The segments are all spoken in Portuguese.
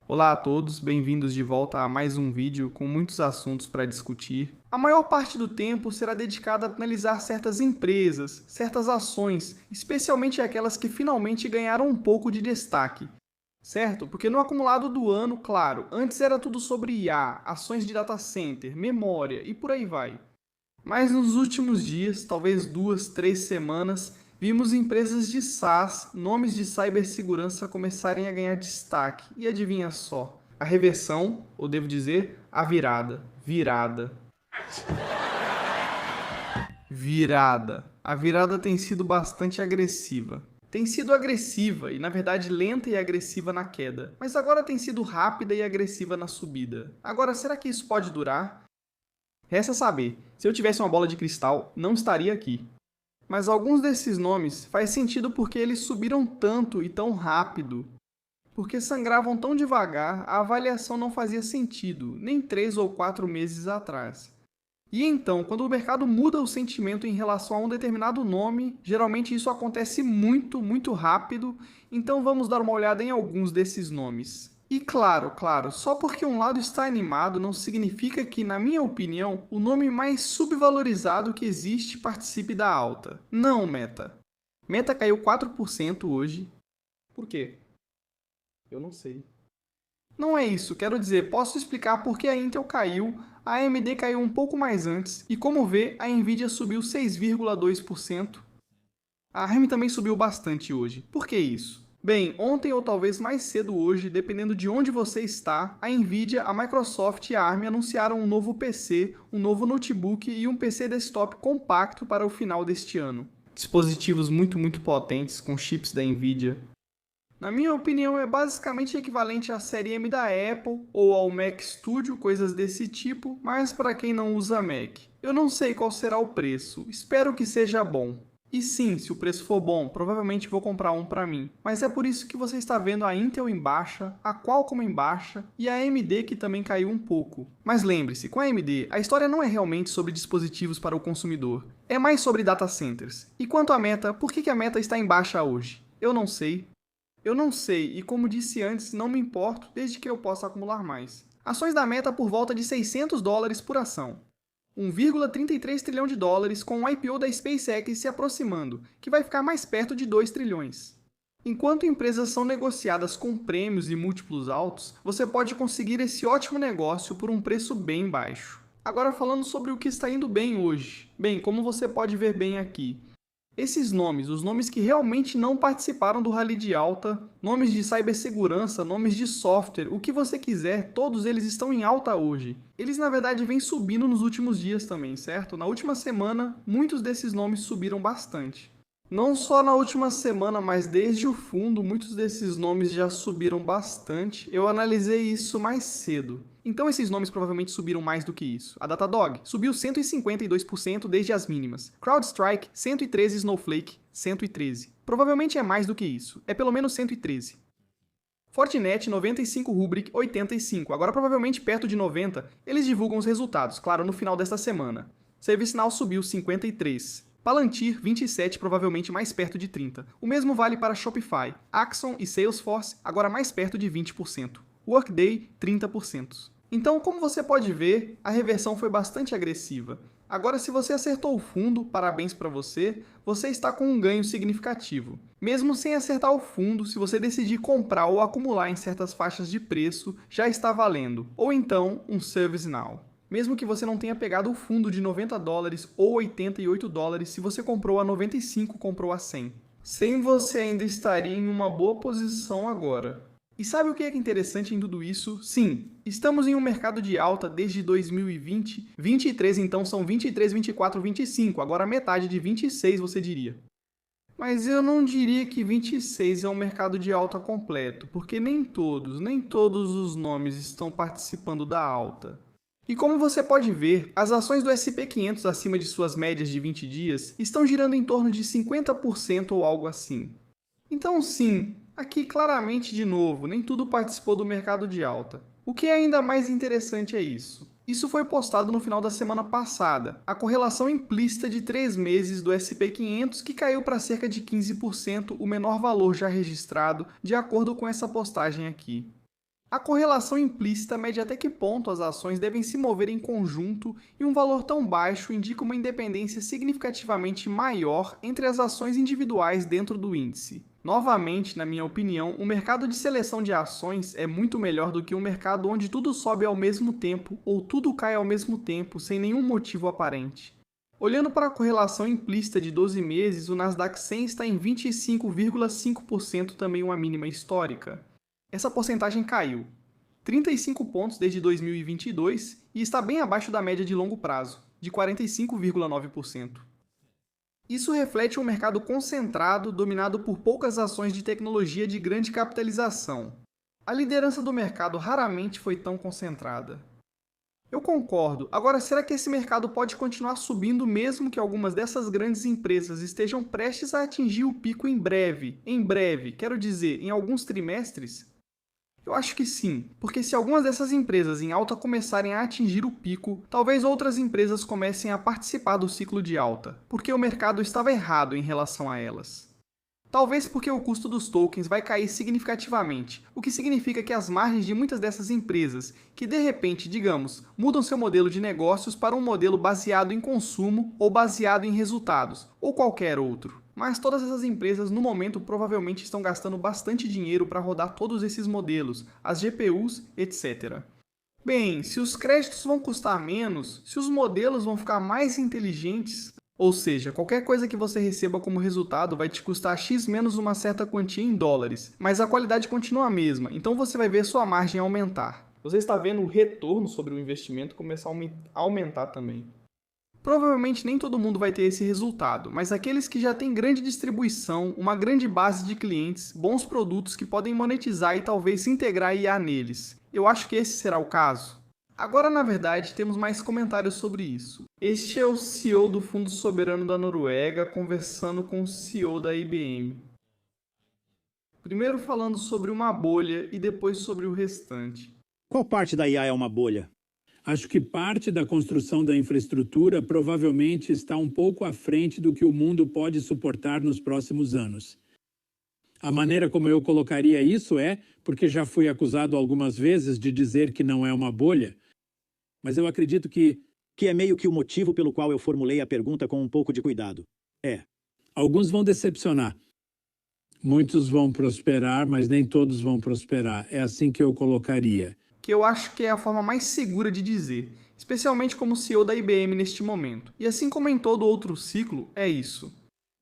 Olá a todos, bem-vindos de volta a mais um vídeo com muitos assuntos para discutir. A maior parte do tempo será dedicada a analisar certas empresas, certas ações, especialmente aquelas que finalmente ganharam um pouco de destaque. Certo? Porque no acumulado do ano, claro, antes era tudo sobre IA, ações de data center, memória e por aí vai. Mas nos últimos dias, talvez 2, 3 semanas, vimos empresas de SaaS, nomes de cibersegurança começarem a ganhar destaque. E adivinha só? A reversão, ou devo dizer, a virada. A virada tem sido bastante agressiva. Tem sido agressiva e, na verdade, lenta e agressiva na queda. Mas agora tem sido rápida e agressiva na subida. Agora, será que isso pode durar? Resta saber, se eu tivesse uma bola de cristal, não estaria aqui. Mas alguns desses nomes faz sentido porque eles subiram tanto e tão rápido. Porque sangravam tão devagar, a avaliação não fazia sentido, nem 3 ou 4 meses atrás. E então, quando o mercado muda o sentimento em relação a um determinado nome, geralmente isso acontece muito, muito rápido, então vamos dar uma olhada em alguns desses nomes. E claro, só porque um lado está animado não significa que, na minha opinião, o nome mais subvalorizado que existe participe da alta. Não, Meta. Meta caiu 4% hoje. Por quê? Eu não sei. Não é isso, quero dizer, posso explicar por que a Intel caiu, a AMD caiu um pouco mais antes, e como vê, a Nvidia subiu 6,2%. A ARM também subiu bastante hoje. Por que isso? Bem, ontem ou talvez mais cedo hoje, dependendo de onde você está, a Nvidia, a Microsoft e a ARM anunciaram um novo PC, um novo notebook e um PC desktop compacto para o final deste ano. Dispositivos muito potentes, com chips da Nvidia. Na minha opinião, é basicamente equivalente à série M da Apple ou ao Mac Studio, coisas desse tipo, mas para quem não usa Mac. Eu não sei qual será o preço, espero que seja bom. E sim, se o preço for bom, provavelmente vou comprar um para mim. Mas é por isso que você está vendo a Intel em baixa, a Qualcomm em baixa e a AMD que também caiu um pouco. Mas lembre-se, com a AMD, a história não é realmente sobre dispositivos para o consumidor, é mais sobre data centers. E quanto à Meta, por que a Meta está em baixa hoje? Eu não sei. Eu não sei, e como disse antes, não me importo desde que eu possa acumular mais. Ações da Meta por volta de US$ 600 por ação. 1,33 trilhão de dólares com o IPO da SpaceX se aproximando, que vai ficar mais perto de 2 trilhões. Enquanto empresas são negociadas com prêmios e múltiplos altos, você pode conseguir esse ótimo negócio por um preço bem baixo. Agora falando sobre o que está indo bem hoje. Bem, como você pode ver bem aqui, esses nomes, os nomes que realmente não participaram do rally de alta, nomes de cibersegurança, nomes de software, o que você quiser, todos eles estão em alta hoje. Eles na verdade vêm subindo nos últimos dias também, certo? Na última semana, muitos desses nomes subiram bastante. Não só na última semana, mas desde o fundo, muitos desses nomes já subiram bastante. Eu analisei isso mais cedo. Então esses nomes provavelmente subiram mais do que isso. A Datadog subiu 152% desde as mínimas. CrowdStrike, 113, Snowflake, 113. Provavelmente é mais do que isso. É pelo menos 113. Fortinet, 95, Rubrik, 85. Agora provavelmente perto de 90. Eles divulgam os resultados, claro, no final desta semana. ServiceNow subiu 53. Palantir, 27, provavelmente mais perto de 30. O mesmo vale para Shopify, Axon e Salesforce, agora mais perto de 20%. Workday, 30%. Então, como você pode ver, a reversão foi bastante agressiva. Agora, se você acertou o fundo, parabéns para você, você está com um ganho significativo. Mesmo sem acertar o fundo, se você decidir comprar ou acumular em certas faixas de preço, já está valendo. Ou então, um ServiceNow. Mesmo que você não tenha pegado o fundo de US$ 90 ou US$ 88, se você comprou a 95, comprou a 100. Sem você ainda estaria em uma boa posição agora. E sabe o que é interessante em tudo isso? Sim, estamos em um mercado de alta desde 2020. 23 então são 23, 24, 25, agora metade de 26 você diria. Mas eu não diria que 26 é um mercado de alta completo, porque nem todos os nomes estão participando da alta. E como você pode ver, as ações do SP500 acima de suas médias de 20 dias estão girando em torno de 50% ou algo assim. Então sim, aqui claramente de novo, nem tudo participou do mercado de alta. O que é ainda mais interessante é isso. Isso foi postado no final da semana passada, a correlação implícita de 3 meses do SP500 que caiu para cerca de 15%, o menor valor já registrado, de acordo com essa postagem aqui. A correlação implícita mede até que ponto as ações devem se mover em conjunto e um valor tão baixo indica uma independência significativamente maior entre as ações individuais dentro do índice. Novamente, na minha opinião, o mercado de seleção de ações é muito melhor do que um mercado onde tudo sobe ao mesmo tempo ou tudo cai ao mesmo tempo sem nenhum motivo aparente. Olhando para a correlação implícita de 12 meses, o Nasdaq 100 está em 25,5%, também uma mínima histórica. Essa porcentagem caiu 35 pontos desde 2022 e está bem abaixo da média de longo prazo, de 45,9%. Isso reflete um mercado concentrado, dominado por poucas ações de tecnologia de grande capitalização. A liderança do mercado raramente foi tão concentrada. Eu concordo. Agora, será que esse mercado pode continuar subindo mesmo que algumas dessas grandes empresas estejam prestes a atingir o pico em breve? Em breve, quero dizer, em alguns trimestres? Eu acho que sim, porque se algumas dessas empresas em alta começarem a atingir o pico, talvez outras empresas comecem a participar do ciclo de alta, porque o mercado estava errado em relação a elas. Talvez porque o custo dos tokens vai cair significativamente, o que significa que as margens de muitas dessas empresas, que de repente, digamos, mudam seu modelo de negócios para um modelo baseado em consumo ou baseado em resultados, ou qualquer outro. Mas todas essas empresas no momento provavelmente estão gastando bastante dinheiro para rodar todos esses modelos, as GPUs, etc. Bem, se os créditos vão custar menos, se os modelos vão ficar mais inteligentes, ou seja, qualquer coisa que você receba como resultado vai te custar X menos uma certa quantia em dólares, mas a qualidade continua a mesma, então você vai ver sua margem aumentar. Você está vendo o retorno sobre o investimento começar a aumentar também. Provavelmente nem todo mundo vai ter esse resultado, mas aqueles que já têm grande distribuição, uma grande base de clientes, bons produtos que podem monetizar e talvez se integrar a IA neles. Eu acho que esse será o caso. Agora, na verdade, temos mais comentários sobre isso. Este é o CEO do Fundo Soberano da Noruega conversando com o CEO da IBM. Primeiro falando sobre uma bolha e depois sobre o restante. Qual parte da IA é uma bolha? Acho que parte da construção da infraestrutura provavelmente está um pouco à frente do que o mundo pode suportar nos próximos anos. A maneira como eu colocaria isso é porque já fui acusado algumas vezes de dizer que não é uma bolha, mas eu acredito que é meio que o motivo pelo qual eu formulei a pergunta com um pouco de cuidado. Alguns vão decepcionar. Muitos vão prosperar, mas nem todos vão prosperar. É assim que eu colocaria. Que eu acho que é a forma mais segura de dizer, especialmente como CEO da IBM neste momento. E assim como em todo outro ciclo, é isso.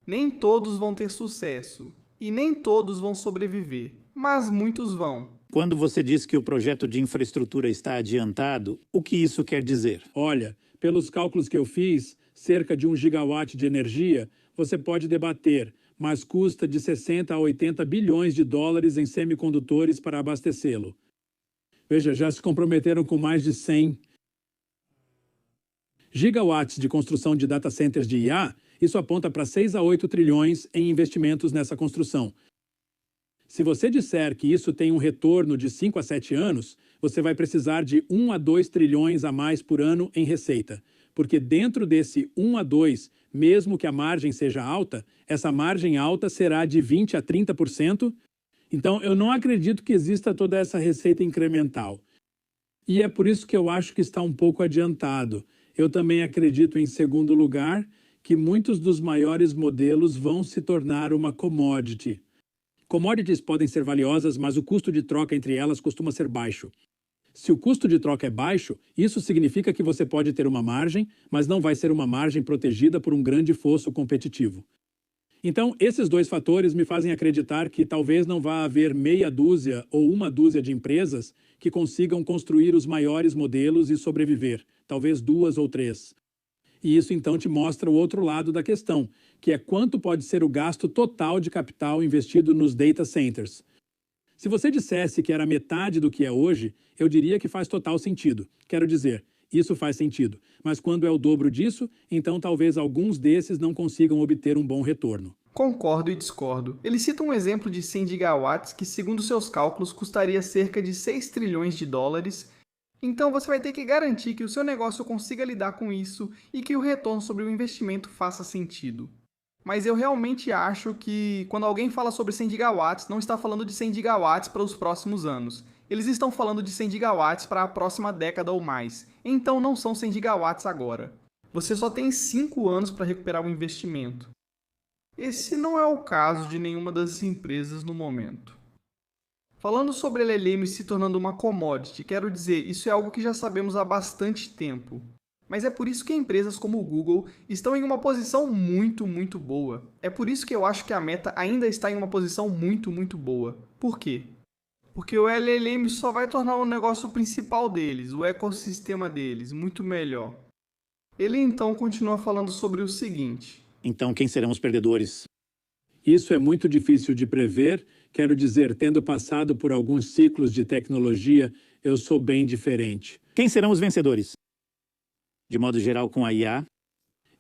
Nem todos vão ter sucesso, e nem todos vão sobreviver, mas muitos vão. Quando você diz que o projeto de infraestrutura está adiantado, o que isso quer dizer? Olha, pelos cálculos que eu fiz, cerca de 1 gigawatt de energia, você pode debater, mas custa de 60 a 80 bilhões de dólares em semicondutores para abastecê-lo. Veja, já se comprometeram com mais de 100 gigawatts de construção de data centers de IA, isso aponta para 6 a 8 trilhões em investimentos nessa construção. Se você disser que isso tem um retorno de 5 a 7 anos, você vai precisar de 1 a 2 trilhões a mais por ano em receita, porque dentro desse 1 a 2, mesmo que a margem seja alta, essa margem alta será de 20 a 30%. Então, eu não acredito que exista toda essa receita incremental. E é por isso que eu acho que está um pouco adiantado. Eu também acredito, em segundo lugar, que muitos dos maiores modelos vão se tornar uma commodity. Commodities podem ser valiosas, mas o custo de troca entre elas costuma ser baixo. Se o custo de troca é baixo, isso significa que você pode ter uma margem, mas não vai ser uma margem protegida por um grande fosso competitivo. Então, esses dois fatores me fazem acreditar que talvez não vá haver meia dúzia ou uma dúzia de empresas que consigam construir os maiores modelos e sobreviver, talvez 2 ou 3. E isso então te mostra o outro lado da questão, que é quanto pode ser o gasto total de capital investido nos data centers. Se você dissesse que era metade do que é hoje, eu diria que faz total sentido. Quero dizer, isso faz sentido. Mas quando é o dobro disso, então talvez alguns desses não consigam obter um bom retorno. Concordo e discordo. Ele cita um exemplo de 100 gigawatts que, segundo seus cálculos, custaria cerca de 6 trilhões de dólares. Então você vai ter que garantir que o seu negócio consiga lidar com isso e que o retorno sobre o investimento faça sentido. Mas eu realmente acho que quando alguém fala sobre 100 gigawatts, não está falando de 100 gigawatts para os próximos anos. Eles estão falando de 100 gigawatts para a próxima década ou mais, então não são 100 gigawatts agora. Você só tem 5 anos para recuperar o investimento. Esse não é o caso de nenhuma das empresas no momento. Falando sobre LLM se tornando uma commodity, quero dizer, isso é algo que já sabemos há bastante tempo. Mas é por isso que empresas como o Google estão em uma posição muito boa. É por isso que eu acho que a Meta ainda está em uma posição muito boa. Por quê? Porque o LLM só vai tornar o negócio principal deles, o ecossistema deles, muito melhor. Ele então continua falando sobre o seguinte. Então, quem serão os perdedores? Isso é muito difícil de prever. Quero dizer, tendo passado por alguns ciclos de tecnologia, eu sou bem diferente. Quem serão os vencedores? De modo geral, com a IA?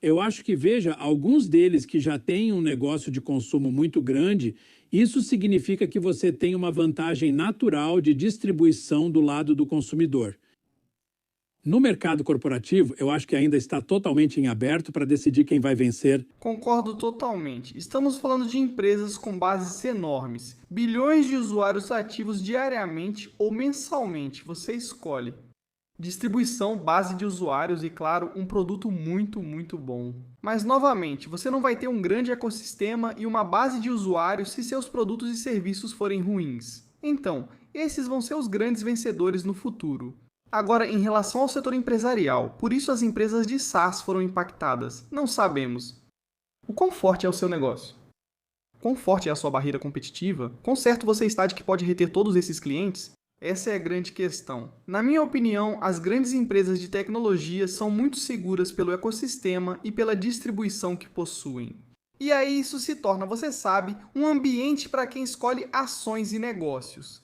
Eu acho que, veja, alguns deles que já têm um negócio de consumo muito grande, isso significa que você tem uma vantagem natural de distribuição do lado do consumidor. No mercado corporativo, eu acho que ainda está totalmente em aberto para decidir quem vai vencer. Concordo totalmente. Estamos falando de empresas com bases enormes, bilhões de usuários ativos diariamente ou mensalmente, você escolhe. Distribuição, base de usuários e, claro, um produto muito bom. Mas, novamente, você não vai ter um grande ecossistema e uma base de usuários se seus produtos e serviços forem ruins. Então, esses vão ser os grandes vencedores no futuro. Agora, em relação ao setor empresarial, por isso as empresas de SaaS foram impactadas. Não sabemos. O quão forte é o seu negócio? Quão forte é a sua barreira competitiva? Quão certo você está de que pode reter todos esses clientes? Essa é a grande questão. Na minha opinião, as grandes empresas de tecnologia são muito seguras pelo ecossistema e pela distribuição que possuem. E aí isso se torna, você sabe, um ambiente para quem escolhe ações e negócios.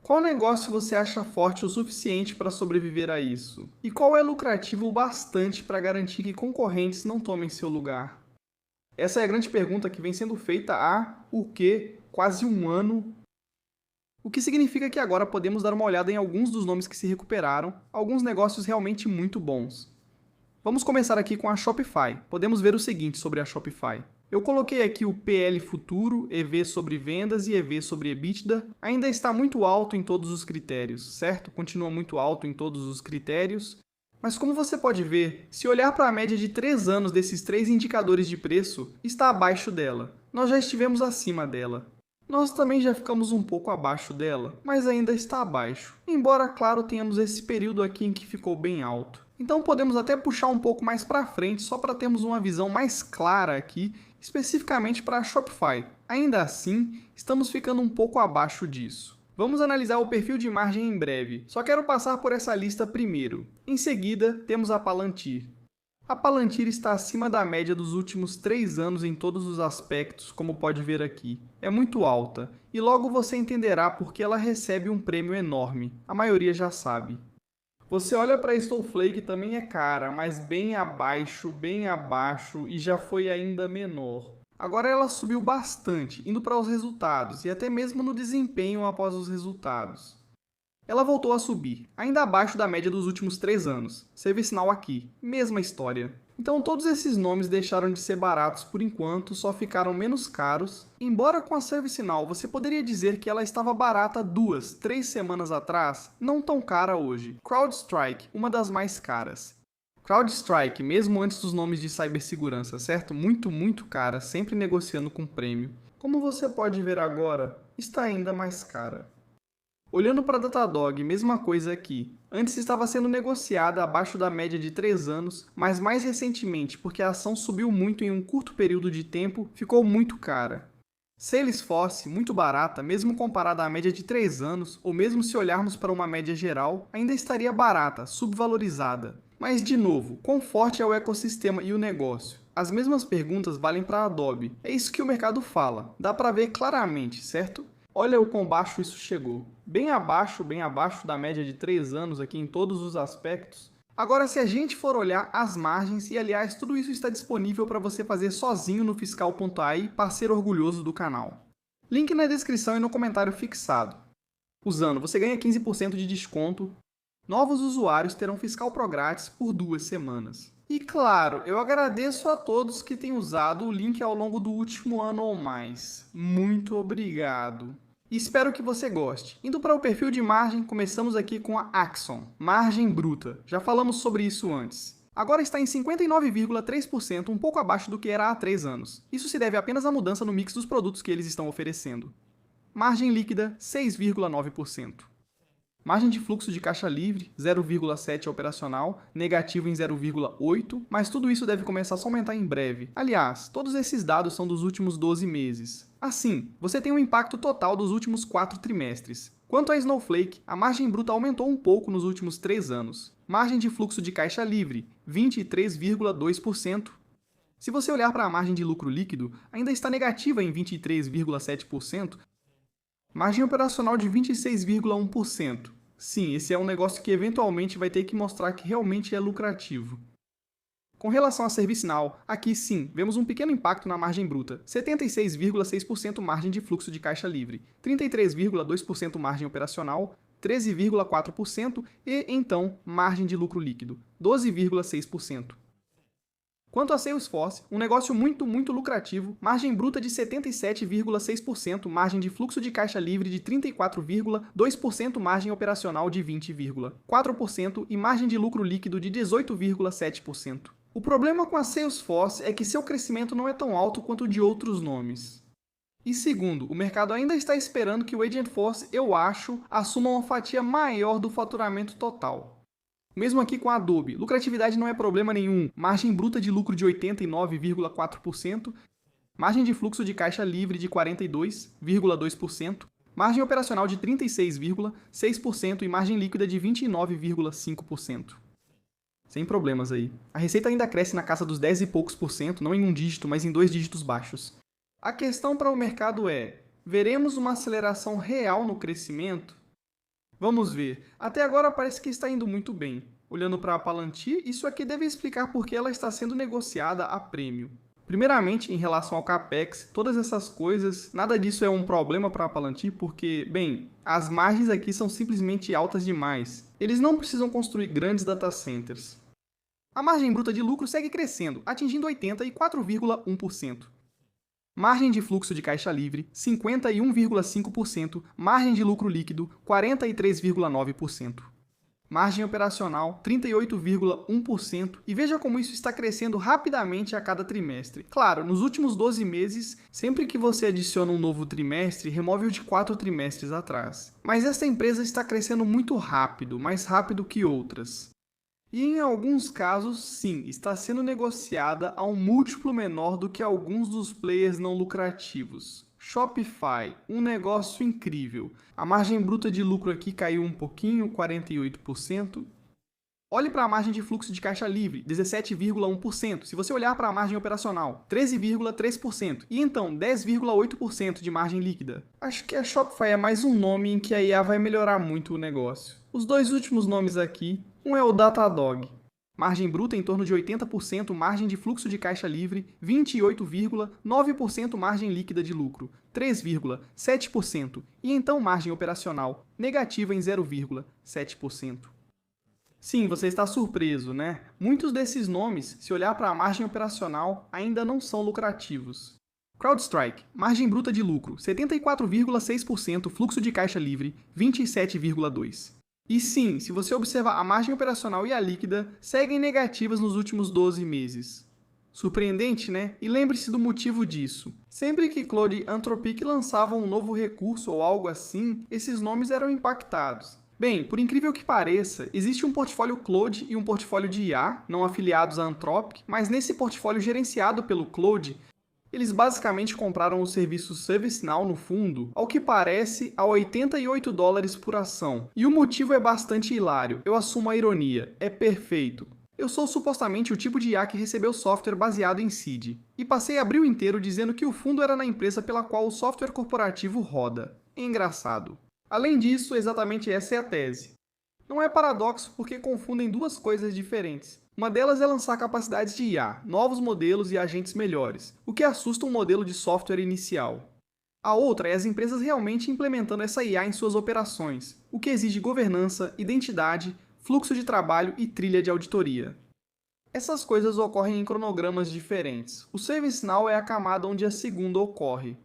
Qual negócio você acha forte o suficiente para sobreviver a isso? E qual é lucrativo o bastante para garantir que concorrentes não tomem seu lugar? Essa é a grande pergunta que vem sendo feita há, quase um ano. O que significa que agora podemos dar uma olhada em alguns dos nomes que se recuperaram, alguns negócios realmente muito bons. Vamos começar aqui com a Shopify. Podemos ver o seguinte sobre a Shopify. Eu coloquei aqui o PL futuro, EV sobre vendas e EV sobre EBITDA. Ainda está muito alto em todos os critérios, certo? Continua muito alto em todos os critérios. Mas como você pode ver, se olhar para a média de 3 anos desses 3 indicadores de preço, está abaixo dela. Nós já estivemos acima dela. Nós também já ficamos um pouco abaixo dela, mas ainda está abaixo. Embora, claro, tenhamos esse período aqui em que ficou bem alto. Então podemos até puxar um pouco mais para frente, só para termos uma visão mais clara aqui, especificamente para a Shopify. Ainda assim, estamos ficando um pouco abaixo disso. Vamos analisar o perfil de margem em breve, só quero passar por essa lista primeiro. Em seguida, temos a Palantir. A Palantir está acima da média dos últimos 3 anos em todos os aspectos, como pode ver aqui. É muito alta, e logo você entenderá por que ela recebe um prêmio enorme. A maioria já sabe. Você olha para a Snowflake, também é cara, mas bem abaixo, e já foi ainda menor. Agora ela subiu bastante, indo para os resultados, e até mesmo no desempenho após os resultados. Ela voltou a subir, ainda abaixo da média dos últimos 3 anos. ServiceNow aqui, mesma história. Então todos esses nomes deixaram de ser baratos por enquanto, só ficaram menos caros. Embora com a ServiceNow você poderia dizer que ela estava barata 2, 3 semanas atrás, não tão cara hoje. CrowdStrike, uma das mais caras. CrowdStrike, mesmo antes dos nomes de cibersegurança, certo? Muito cara, sempre negociando com prêmio. Como você pode ver agora, está ainda mais cara. Olhando para a Datadog, mesma coisa aqui. Antes estava sendo negociada abaixo da média de 3 anos, mas mais recentemente, porque a ação subiu muito em um curto período de tempo, ficou muito cara. Salesforce, muito barata, mesmo comparada à média de 3 anos, ou mesmo se olharmos para uma média geral, ainda estaria barata, subvalorizada. Mas, de novo, quão forte é o ecossistema e o negócio? As mesmas perguntas valem para a Adobe. É isso que o mercado fala. Dá para ver claramente, certo? Olha o quão baixo isso chegou. Bem abaixo da média de 3 anos aqui em todos os aspectos. Agora, se a gente for olhar as margens, e aliás, tudo isso está disponível para você fazer sozinho no Fiscal.ai, parceiro orgulhoso do canal. Link na descrição e no comentário fixado. Usando, você ganha 15% de desconto. Novos usuários terão Fiscal Pro grátis por 2 semanas. E claro, eu agradeço a todos que têm usado o link ao longo do último ano ou mais. Muito obrigado! E espero que você goste. Indo para o perfil de margem, começamos aqui com a Axon, margem bruta. Já falamos sobre isso antes. Agora está em 59,3%, um pouco abaixo do que era há 3 anos. Isso se deve apenas à mudança no mix dos produtos que eles estão oferecendo. Margem líquida, 6,9%. Margem de fluxo de caixa livre, 0,7 operacional, negativo em 0,8, mas tudo isso deve começar a aumentar em breve. Aliás, todos esses dados são dos últimos 12 meses. Assim, você tem um impacto total dos últimos 4 trimestres. Quanto a Snowflake, a margem bruta aumentou um pouco nos últimos 3 anos. Margem de fluxo de caixa livre, 23,2%. Se você olhar para a margem de lucro líquido, ainda está negativa em 23,7%, margem operacional de 26,1%. Sim, esse é um negócio que eventualmente vai ter que mostrar que realmente é lucrativo. Com relação a ServiceNow, aqui sim, vemos um pequeno impacto na margem bruta, 76,6% margem de fluxo de caixa livre, 33,2% margem operacional, 13,4% e, então, margem de lucro líquido, 12,6%. Quanto a Salesforce, um negócio muito lucrativo, margem bruta de 77,6%, margem de fluxo de caixa livre de 34,2%, margem operacional de 20,4% e margem de lucro líquido de 18,7%. O problema com a Salesforce é que seu crescimento não é tão alto quanto o de outros nomes. E segundo, o mercado ainda está esperando que o Agentforce, eu acho, assuma uma fatia maior do faturamento total. Mesmo aqui com a Adobe, lucratividade não é problema nenhum, margem bruta de lucro de 89,4%, margem de fluxo de caixa livre de 42,2%, margem operacional de 36,6% e margem líquida de 29,5%. Sem problemas aí. A receita ainda cresce na casa dos 10 e poucos por cento, não em um dígito, mas em 2 dígitos baixos. A questão para o mercado é, veremos uma aceleração real no crescimento? Vamos ver. Até agora parece que está indo muito bem. Olhando para a Palantir, isso aqui deve explicar por que ela está sendo negociada a prêmio. Primeiramente, em relação ao CAPEX, todas essas coisas, nada disso é um problema para a Palantir porque, bem, as margens aqui são simplesmente altas demais. Eles não precisam construir grandes data centers. A margem bruta de lucro segue crescendo, atingindo 84,1%. Margem de fluxo de caixa livre, 51,5%, margem de lucro líquido, 43,9%. Margem operacional, 38,1%, e veja como isso está crescendo rapidamente a cada trimestre. Claro, nos últimos 12 meses, sempre que você adiciona um novo trimestre, remove o de 4 trimestres atrás. Mas essa empresa está crescendo muito rápido, mais rápido que outras. E em alguns casos, sim, está sendo negociada a um múltiplo menor do que alguns dos players não lucrativos. Shopify, um negócio incrível. A margem bruta de lucro aqui caiu um pouquinho, 48%. Olhe para a margem de fluxo de caixa livre, 17,1%. Se você olhar para a margem operacional, 13,3%. E então, 10,8% de margem líquida. Acho que a Shopify é mais um nome em que a IA vai melhorar muito o negócio. Os dois últimos nomes aqui, um é o Datadog. Margem bruta em torno de 80%, margem de fluxo de caixa livre, 28,9% margem líquida de lucro, 3,7%. E então margem operacional, negativa em 0,7%. Sim, você está surpreso, né? Muitos desses nomes, se olhar para a margem operacional, ainda não são lucrativos. CrowdStrike, margem bruta de lucro, 74,6%, fluxo de caixa livre, 27,2%. E sim, se você observar a margem operacional e a líquida, seguem negativas nos últimos 12 meses. Surpreendente, né? E lembre-se do motivo disso. Sempre que Claude e Anthropic lançavam um novo recurso ou algo assim, esses nomes eram impactados. Bem, por incrível que pareça, existe um portfólio Claude e um portfólio de IA, não afiliados à Anthropic, mas nesse portfólio gerenciado pelo Claude, eles basicamente compraram o serviço ServiceNow no fundo, ao que parece, a $88 por ação. E o motivo é bastante hilário, eu assumo a ironia, é perfeito. Eu sou supostamente o tipo de IA que recebeu software baseado em seed, e passei abril inteiro dizendo que o fundo era na empresa pela qual o software corporativo roda. Engraçado. Além disso, exatamente essa é a tese. Não é paradoxo porque confundem duas coisas diferentes. Uma delas é lançar capacidades de IA, novos modelos e agentes melhores, o que assusta um modelo de software inicial. A outra é as empresas realmente implementando essa IA em suas operações, o que exige governança, identidade, fluxo de trabalho e trilha de auditoria. Essas coisas ocorrem em cronogramas diferentes. O ServiceNow é a camada onde a segunda ocorre.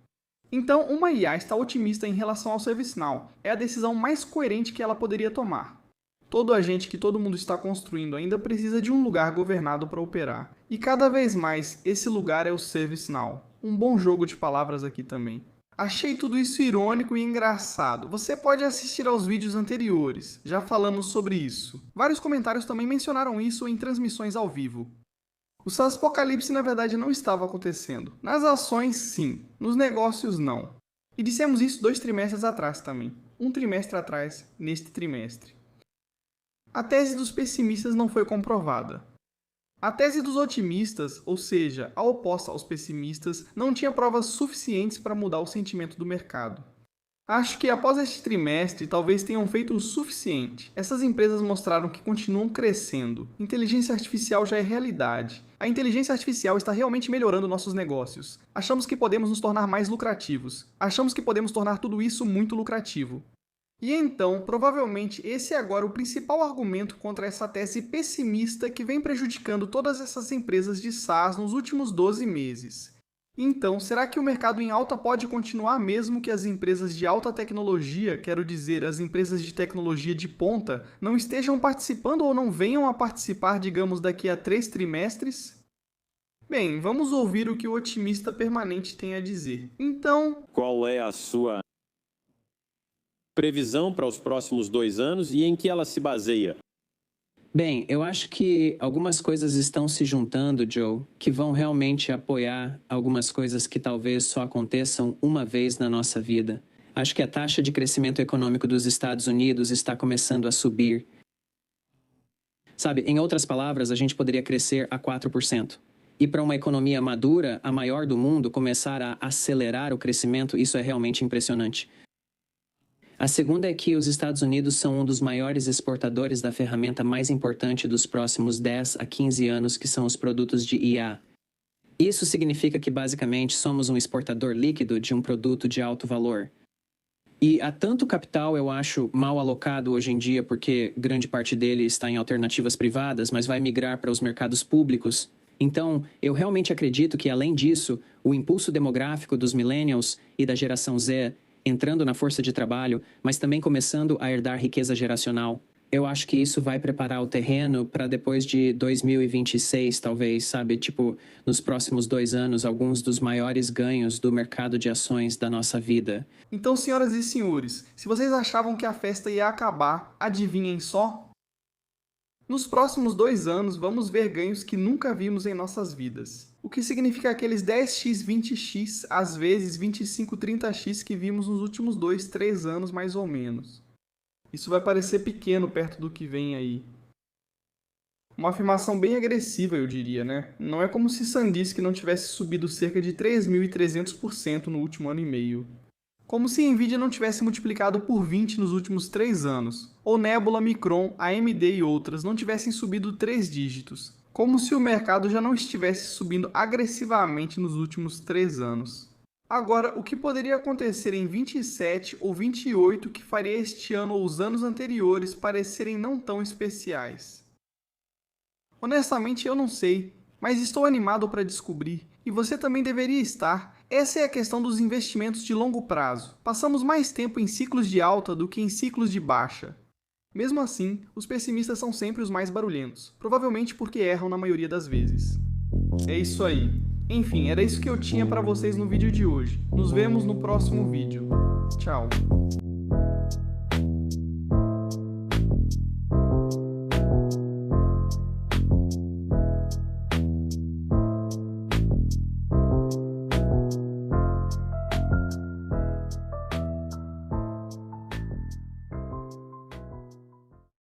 Então, uma IA está otimista em relação ao ServiceNow. É a decisão mais coerente que ela poderia tomar. Todo agente que todo mundo está construindo ainda precisa de um lugar governado para operar. E cada vez mais, esse lugar é o ServiceNow. Um bom jogo de palavras aqui também. Achei tudo isso irônico e engraçado. Você pode assistir aos vídeos anteriores, já falamos sobre isso. Vários comentários também mencionaram isso em transmissões ao vivo. O SaaS Apocalipse na verdade não estava acontecendo. Nas ações, sim. Nos negócios, não. E dissemos isso 2 trimestres atrás também. 1 trimestre atrás, neste trimestre. A tese dos pessimistas não foi comprovada. A tese dos otimistas, ou seja, a oposta aos pessimistas, não tinha provas suficientes para mudar o sentimento do mercado. Acho que após este trimestre, talvez tenham feito o suficiente. Essas empresas mostraram que continuam crescendo. Inteligência artificial já é realidade. A inteligência artificial está realmente melhorando nossos negócios. Achamos que podemos nos tornar mais lucrativos. Achamos que podemos tornar tudo isso muito lucrativo. E então, provavelmente, esse é agora o principal argumento contra essa tese pessimista que vem prejudicando todas essas empresas de SaaS nos últimos 12 meses. Então, será que o mercado em alta pode continuar mesmo que as empresas de alta tecnologia, quero dizer, as empresas de tecnologia de ponta, não estejam participando ou não venham a participar, digamos, daqui a 3 trimestres? Bem, vamos ouvir o que o otimista permanente tem a dizer. Então, qual é a sua previsão para os próximos 2 anos e em que ela se baseia? Bem, eu acho que algumas coisas estão se juntando, Joe, que vão realmente apoiar algumas coisas que talvez só aconteçam uma vez na nossa vida. Acho que a taxa de crescimento econômico dos Estados Unidos está começando a subir. Sabe, em outras palavras, a gente poderia crescer a 4%. E para uma economia madura, a maior do mundo, começar a acelerar o crescimento, isso é realmente impressionante. A segunda é que os Estados Unidos são um dos maiores exportadores da ferramenta mais importante dos próximos 10 a 15 anos, que são os produtos de IA. Isso significa que, basicamente, somos um exportador líquido de um produto de alto valor. E há tanto capital, eu acho, mal alocado hoje em dia, porque grande parte dele está em alternativas privadas, mas vai migrar para os mercados públicos. Então, eu realmente acredito que, além disso, o impulso demográfico dos millennials e da geração Z entrando na força de trabalho, mas também começando a herdar riqueza geracional. Eu acho que isso vai preparar o terreno para depois de 2026, talvez, sabe? Tipo, nos próximos 2 anos, alguns dos maiores ganhos do mercado de ações da nossa vida. Então, senhoras e senhores, se vocês achavam que a festa ia acabar, adivinhem só? Nos próximos 2 anos, vamos ver ganhos que nunca vimos em nossas vidas. O que significa aqueles 10x, 20x, às vezes 25, 30x que vimos nos últimos 2, 3 anos mais ou menos. Isso vai parecer pequeno perto do que vem aí. Uma afirmação bem agressiva, eu diria, né? Não é como se SanDisk não tivesse subido cerca de 3.300% no último ano e meio. Como se a Nvidia não tivesse multiplicado por 20 nos últimos 3 anos. Ou Nebula, Micron, AMD e outras não tivessem subido 3 dígitos. Como se o mercado já não estivesse subindo agressivamente nos últimos 3 anos. Agora, o que poderia acontecer em 27 ou 28 que faria este ano ou os anos anteriores parecerem não tão especiais? Honestamente, eu não sei, mas estou animado para descobrir, e você também deveria estar. Essa é a questão dos investimentos de longo prazo. Passamos mais tempo em ciclos de alta do que em ciclos de baixa. Mesmo assim, os pessimistas são sempre os mais barulhentos, provavelmente porque erram na maioria das vezes. É isso aí. Enfim, era isso que eu tinha para vocês no vídeo de hoje. Nos vemos no próximo vídeo. Tchau.